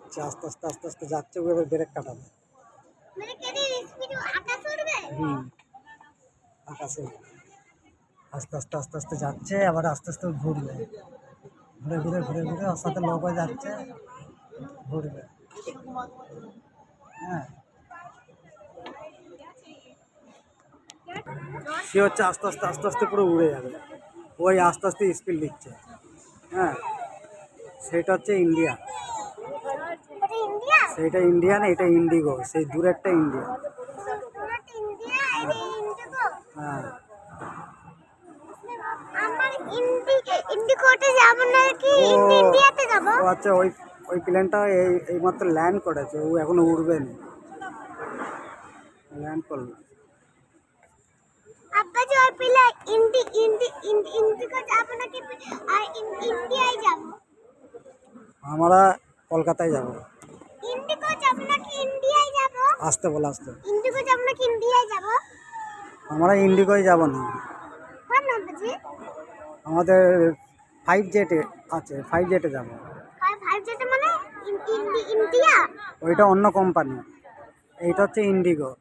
যাচ্ছে আস্তে আস্তে আস্তে আস্তে যাচ্ছে, ও এবার ব্রেক কাটাবে। হুম, আকাশে আস্তে আস্তে আস্তে আস্তে যাচ্ছে, আবার আস্তে আস্তে ঘুরবে, ঘুরে ঘুরে ঘুরে ঘুরে ওর সাথে লক হয়ে যাচ্ছে, ঘুরবে। হ্যাঁ, সে হচ্ছে আস্তে আস্তে আস্তে আস্তে পুরো উড়ে যাবে, ওই আস্তে আস্তে স্পিড দিচ্ছে। হ্যাঁ, সেটা হচ্ছে ইন্ডিয়া, সেইটা ইন্ডিয়া না, এটা ইন্ডিগো, সেই দূরেরটা ইন্ডিয়া। হ্যাঁ, ও আচ্ছা, ওই ওই প্লেনটা এইমাত্র ল্যান্ড করেছে, ও এখনো উড়বে না, ল্যান্ড করলো। আমরা কলকাতায় যাব। আসতে বলে আসতে, আমরা ইন্ডিগোয় যাব না, আমাদের 5 জেটে আছে, 5 জেটে যাবো। ওইটা অন্য কোম্পানি, এইটা হচ্ছে ইন্ডিগো।